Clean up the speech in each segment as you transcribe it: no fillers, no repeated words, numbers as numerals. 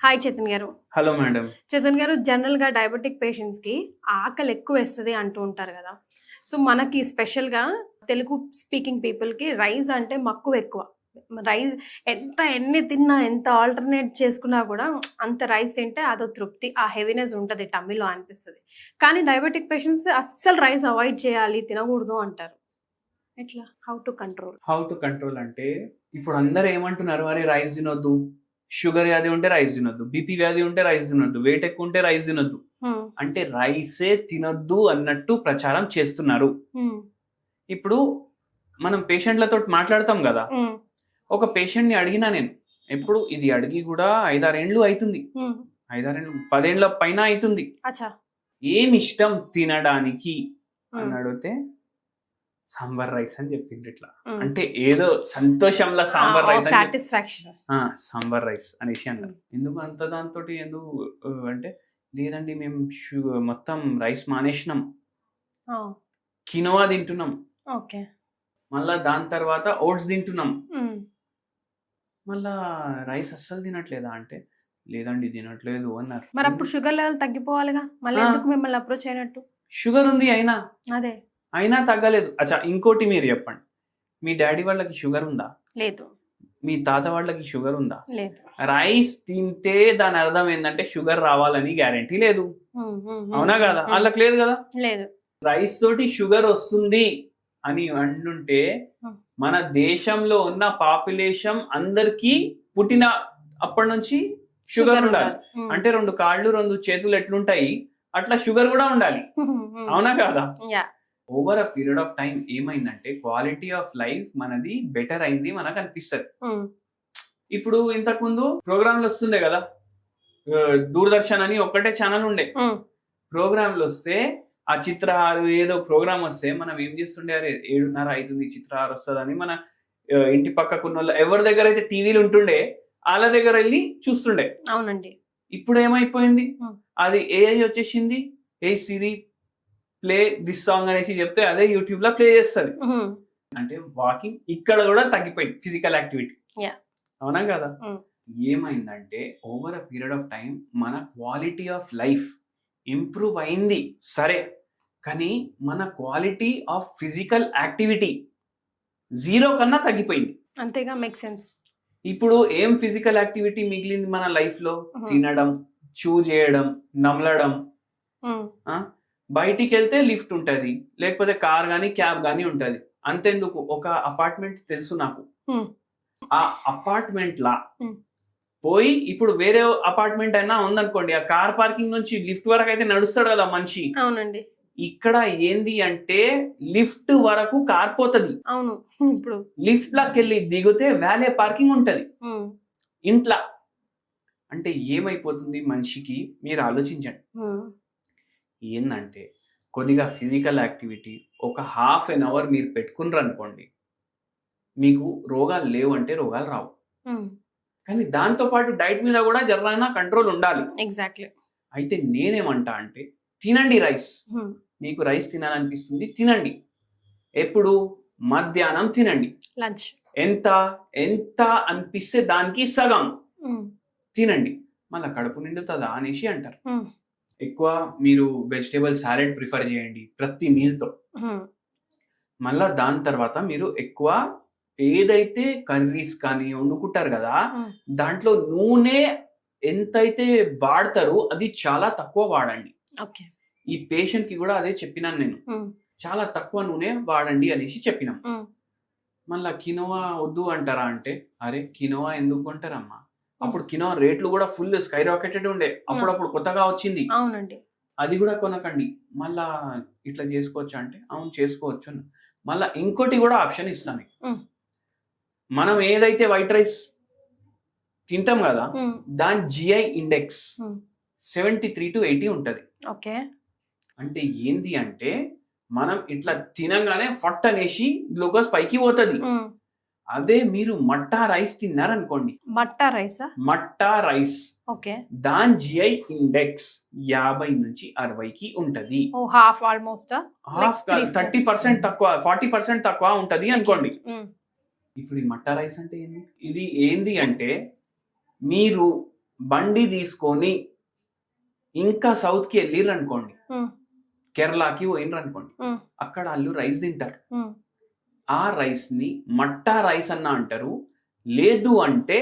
Hi Chetan గారు. Hello madam. Chetan గారు, జనరల్‌గా డయాబెటిక్ పేషెంట్స్‌కి ఆకలి ఎక్కువేస్తది అంటూ ఉంటారు గదా! సో, మనకి స్పెషల్‌గా తెలుగు స్పీకింగ్ పీపుల్‌కి రైస్ అంటే మక్కువ ఎక్కువ. రైస్ ఎన్ని తిన్నా, ఎంత ఆల్టర్‌నేట్ చేసుకున్నా గూడా అంత రైస్ తింటే అదో తృప్తి, ఆ హెవీనెస్ ఉంటది టమ్మీలో అనిపిస్తది. కానీ డయాబెటిక్ పేషెంట్స్ అస్సలు రైస్ అవాయిడ్ చేయాలి, తినగూడదు అంటారు. ఎట్లా? How to control? How to control అంటే ఇప్పుడు అందరూ ఏమంటున్నారు? అరే రైస్ తినొద్దు. షుగర్ వ్యాధి ఉంటే రైస్ తినొద్దు. బీపీ వ్యాధి ఉంటే రైస్ తినొద్దు. వెయిట్ ఎక్కువ ఉంటే రైస్ తినొద్దు. హ్మ్. అంటే రైసే తినొద్దు అన్నట్టు ప్రచారం చేస్తున్నారు. హ్మ్. ఇప్పుడు మనం పేషెంట్‌లతోటి మాట్లాడతాం గదా! హ్మ్. ఒక పేషెంట్‌ని అడిగినా నేను. ఎప్పుడు ఇది అడిగి గూడా 5, 6 ఏండ్లు అయితుంది. హ్మ్. 5, 6 ఏండ్లు 10 ఏండ్ల పైన అయితుంది. అచ్చా! ఏమిష్టం తినడానికి అని హ్మ్. అడిగితే సాంబార్ రైస్ అని చెప్పిండ్రు ఇట్లా. హ్మ్. అంటే ఏదో సంతోషంలో సాంబార్ రైస్ అని సాటిస్ఫాక్షన్. సాంబార్ రైస్ అనేసి అన్నారు. ఎందుకు అంత దాంతోటి ఎందుకు అంటే లేదండి మేము మొత్తం రైస్ మానేసినాం. కినోవా తింటున్నాం. ఓకే. మళ్ళా దాని తర్వాత ఓట్స్ తింటున్నాం. హ్మ్. మళ్ళా రైస్ అస్సలు తినట్లేదా అంటే లేదండి తినట్లేదు అన్నారు. మరప్పుడు షుగర్ లెవెల్ తగ్గిపోవాలిగా. మళ్ళీ ఆ! ఎందుకు మిమ్మల్ని అప్రోచ్ అయినట్టు? షుగర్ ఉంది అయినా. అదే. అయినా తగ్గలేదు. అచ్చా ఇంకోటి మీరు చెప్పండి. మీ డ్యాడీ వాళ్ళకి షుగర్ ఉందా? లేదు. మీ తాత వాళ్ళకి షుగర్ ఉందా? లేదు. రైస్ తింటే దాని అర్థం ఏందంటే షుగర్ రావాలని గ్యారంటీ లేదు. హ్మ్. హ్మ్. అవునా హ్మ్. కాదా? హ్మ్. ఆళ్ళకి లేదు కదా! లేదు. రైస్ తోటి షుగర్ వస్తుంది అని అంటుంటే హ్మ్. మన దేశంలో ఉన్న పాపులేషన్ అందరికీ పుట్టిన అప్పటి నుంచి షుగర్ ఉండాలి. హ్మ్. అంటే 2 కాళ్ళు, 2 చేతులు ఎట్లుంటాయి అట్లా షుగర్ కూడా ఉండాలి. హ్మ్. అవునా కాదా? Yeah! Over a period of time ఏమైందంటే క్వాలిటీ ఆఫ్ లైఫ్ మనది బెటర్ అయింది మనకు అనిపిస్తది. హ్మ్. ఇప్పుడు ఇంతకుముందు ప్రోగ్రామ్‌లు వస్తుండే కదా! దూరదర్శన్ అని ఒక్కటే ఛానెల్ ఉండే. హ్మ్. ప్రోగ్రామ్‌లు వస్తే ఆ చిత్రహారు ఏదో ప్రోగ్రామ్ వస్తే మనం ఏం చేస్తుండే అరే 7:30 అయితుంది చిత్రహార్ వస్తదని మన ఇంటి పక్కకున్నోళ్ళ ఎవరి దగ్గర అయితే టీవీలు ఉంటుండే ఆళ్ళ దగ్గర ఎళ్లి చూస్తుండే. అవునండి. ఇప్పుడు ఏమైపోయింది? హ్మ్. అది ఏఐ వచ్చేసింది. ఏయ్ సిరి ప్లే థిస్ సాంగ్ అనేసి చెప్తే అదే యూట్యూబ్‌లో ప్లే చేస్తది. హ్మ్. అంటే వాకింగ్ ఇక్కడ కూడా తగ్గిపోయింది ఫిజికల్ యాక్టివిటీ. యాహ్! అవునా కదా! హ్మ్. ఏమైందంటే over a period of time మన క్వాలిటీ ఆఫ్ లైఫ్ ఇంప్రూవ్ అయింది సరే. కానీ మన క్వాలిటీ ఆఫ్ ఫిజికల్ యాక్టివిటీ 0 కన్నా తగ్గిపోయింది. అంతేగా, మేక్ సెన్స్. ఇప్పుడు ఏం ఫిజికల్ యాక్టివిటీ మిగిలింది మన లైఫ్‌లో? హ్మ్. తినడం, చూ చేయడం, నమలడం. హ్మ్. ఆ! బయటికెళ్తే లిఫ్ట్ ఉంటది. లేకపోతే కార్ గాని, క్యాబ్ గాని ఉంటది. అంతెందుకు ఒక అపార్ట్‌మెంట్ తెలుసు నాకు. హ్మ్. ఆ అపార్ట్‌మెంట్‌లా హ్మ్. పోయి ఇప్పుడు వేరే అపార్ట్‌మెంట్ అయినా ఉందనుకోండి. ఆ కార్ పార్కింగ్ నుంచి లిఫ్ట్ వరకైతే నడుస్తాడు కదా మనిషి. అవునండి. ఇక్కడ ఏంది అంటే లిఫ్ట్ వరకు కార్ పోతది. అవును. ఇప్పుడు. లిఫ్ట్‌లకెళ్ళి దిగితే వాలే పార్కింగ్ ఉంటది. హ్మ్. ఇంట్ల. అంటే ఏమైపోతుంది మనిషికి మీరు ఆలోచించండి. హ్మ్. ఏందంటే కొద్దిగా ఫిజికల్ యాక్టివిటీ ఒక హాఫ్ ఎన్ అవర్ మీరు పెట్టుకున్నారనుకోండి. మీకు రోగాలు లేవంటే రోగాలు రావు. హ్మ్. కానీ దాంతో పాటు డైట్ మీద కూడా జర్రైనా కంట్రోల్ ఉండాలి. ఎగ్జాక్ట్‌లీ. అయితే నేనేమంటా అంటే తినండి రైస్. హ్మ్. మీకు రైస్ తినాలనిపిస్తుంది తినండి. ఎప్పుడు? మధ్యాహ్నం తినండి. లంచ్. ఎంత? ఎంత అనిపిస్తే దానికి సగం హ్మ్. తినండి. మళ్ళా కడుపు నిండుతదా అనేసి అంటారు. హ్మ్. ఎక్కువ మీరు వెజిటబుల్ సాలడ్ ప్రిఫర్ చేయండి ప్రతి మీల్‌తో. హ్మ్. మళ్ళా దాని తర్వాత మీరు ఎక్కువ ఏదైతే కర్రీస్ కానీ వండుకుంటారు గదా! హ్మ్. దాంట్లో నూనె ఎంతైతే వాడతారో అది చాలా తక్కువ వాడండి. ఓకే. ఈ పేషెంట్‌కి గూడా అదే చెప్పినాను నేను. హ్మ్. చాలా తక్కువ నూనె వాడండి అనేసి చెప్పినాం. హ్మ్. మళ్ళా కినోవా వద్దు అంటారా అంటే, అరే! కినోవా ఎందుకు కొంటారమ్మా? హ్మ్. అప్పుడు కినోవా రేట్లు గూడా ఫుల్ స్కై రాకెటెడ్ ఉండే. అప్పుడప్పుడు కొత్తగా వచ్చింది. అవునండి. అది గూడా కొనకండి. మళ్ళా ఇట్లా జేసుకోవచ్చా అంటే, అవును చేసుకోవచ్చు అన్నా. మళ్ళా ఇంకోటి గూడా ఆప్షన్ ఇస్తా మీకు. హ్మ్. మనం ఏదైతే వైట్ రైస్ తింటాం గదా! హ్మ్. దాని జిఐ ఇండెక్స్ హ్మ్. 73-80 ఉంటది. ఓకే. అంటే ఏంది అంటే, మనం ఇట్లా తినంగానే ఫట్ అనేసి గ్లూకోజ్ పైకి పోతది. హ్మ్. అదే మీరు మట్టా రైస్ తిన్నారనుకోండి. మట్టా రైసా? మట్టా రైస్ ఓకే. దాని జిఐ ఇండెక్స్ 50-60కి ఉంటది. ఓహ్! హాఫ్ ఆల్‌మోస్టా? లైక్ హాఫ్ కాదు 3, 4. 30% తక్కువ 40% తక్కువ ఉంటది అనుకోండి. అట్‌లీస్ట్. హ్మ్. ఇప్పుడు ఈ మట్టా రైస్ అంటే ఏంది? ఇది ఏంది అంటే మీరు బండి తీసుకొని ఇంకా సౌత్ కి వెళ్ళిర్రు అనుకోండి, ఉమ్, కేరళకి పోయినరు అనుకోండి, ఉమ్, అక్కడ వాళ్ళు రైస్ తింటారు. ఉమ్. ఆ రైస్ ని మట్టా రైస్ అన్న అంటారు, లేదు అంటే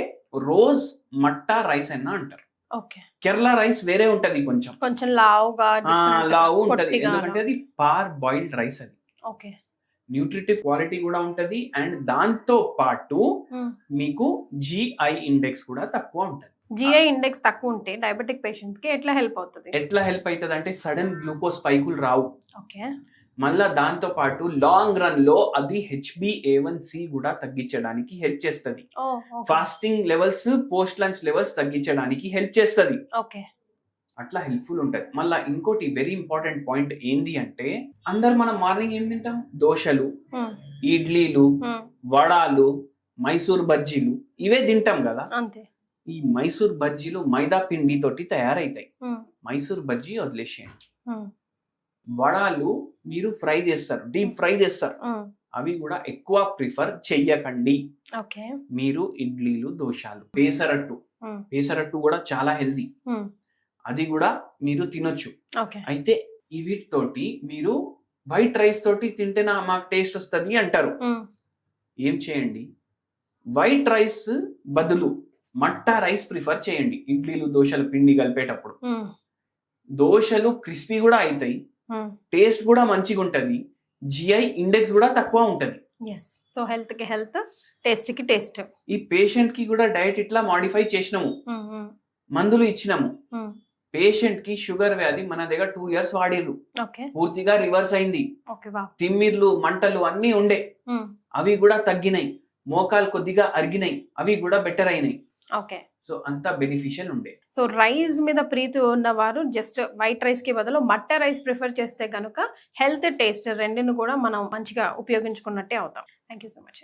రోజ్ మట్టా రైస్ అన్న అంటారు. ఓకే, కేరళ రైస్ వేరే ఉంటది, కొంచెం కొంచెం లావుగా different గా, లావు ఉంటది, పొట్టిగా. ఎందుకంటే అది పార్ బాయిల్డ్ రైస్. అది ఓకే. న్యూట్రిటివ్ క్వాలిటీ కూడా ఉంటది, అండ్ దాంతో పాటు ఉమ్. మీకు జిఐ ఇండెక్స్ కూడా తక్కువ ఉంటది. జిఐ ఇండెక్స్ తక్కువ ఉంటే డయాబెటిక్ పేషెంట్స్ కి ఎట్లా హెల్ప్ అవుతుంది? ఎట్లా హెల్ప్ అవుతుంది అంటే సడన్ గ్లూకోజ్ స్పైకులు రావు. ఓకే. మళ్ళా దాంతో పాటు లాంగ్ రన్ లో అది HbA1c కూడా తగ్గించడానికి హెల్ప్ చేస్తుంది. Oh, okay. Fasting levels, post lunch levels తగ్గించడానికి హెల్ప్ చేస్తుంది. ఓకే. అట్లా హెల్ప్ఫుల్ ఉంటది. మళ్ళా ఇంకోటి వెరీ ఇంపార్టెంట్ పాయింట్ ఏంది అంటే, అందరు మనం మార్నింగ్ ఏం తింటాం? దోశలు, ఉమ్, ఇడ్లీలు, ఉమ్, వడాలు, మైసూర్ బజ్జీలు, ఇవే తింటాం కదా. అంతే. ఈ మైసూర్ బజ్జీలు మైదా పిండి తోటి తయారైతాయి. ఉమ్, మైసూర్ బజ్జీ వదిలేసేయండి. ఉమ్, వడాలు మీరు ఫ్రై చేస్తారు, డీప్ ఫ్రై చేస్తారు, ఉమ్. అవి కూడా ఎక్కువ ప్రిఫర్ చెయ్యకండి. ఓకే. మీరు ఇడ్లీలు, దోశలు, పేసరట్టు, ఉమ్, పేసరట్టు కూడా చాలా హెల్దీ, ఉమ్. అది కూడా మీరు తినొచ్చు. ఓకే. అయితే వీటితోటి మీరు వైట్ రైస్ తోటి తింటే మాకు టేస్ట్ వస్తుంది అంటారు. ఉమ్, ఏం చేయండి, వైట్ రైస్ బదులు మట్టా రైస్ ప్రిఫర్ చేయండి. ఇడ్లీలు, దోశలు పిండి కలిపేటప్పుడు ఉమ్, దోశలు క్రిస్పీ కూడా అవుతాయి, ఉమ్. టేస్ట్ కూడా మంచిగా ఉంటది, జిఐ ఇండెక్స్ కూడా తక్కువ ఉంటది. ఎస్. సో హెల్త్ కి హెల్త్, టేస్ట్ కి టేస్ట్. ఈ పేషెంట్ కి కూడా డైట్ ఇట్లా మాడిఫై చేసినాము, మందులు ఇచ్చినాము. పేషెంట్ కి షుగర్ వ్యాధి మన దగ్గర 2 years వాడిర్రు, ఓకే. పూర్తిగా రివర్స్ అయింది. ఓకే. వా. తిమ్మిర్లు, మంటలు అన్నీ ఉండే, ఉమ్, అవి కూడా తగ్గినాయి. మోకాలు కొద్దిగా అరిగినాయి, అవి కూడా బెటర్ అయినాయి. ఓకే. సో అంత బెనిఫిషియల్ ఉండే. సో రైస్ మీద ప్రీతి ఉన్నవారు జస్ట్ వైట్ రైస్ కి బదులు మట్టా రైస్ ప్రిఫర్ చేస్తే గనుక హెల్త్, టేస్ట్ రెండును కూడా మనం మంచిగా ఉపయోగించుకున్నట్టే అవుతాం. Thank you so much.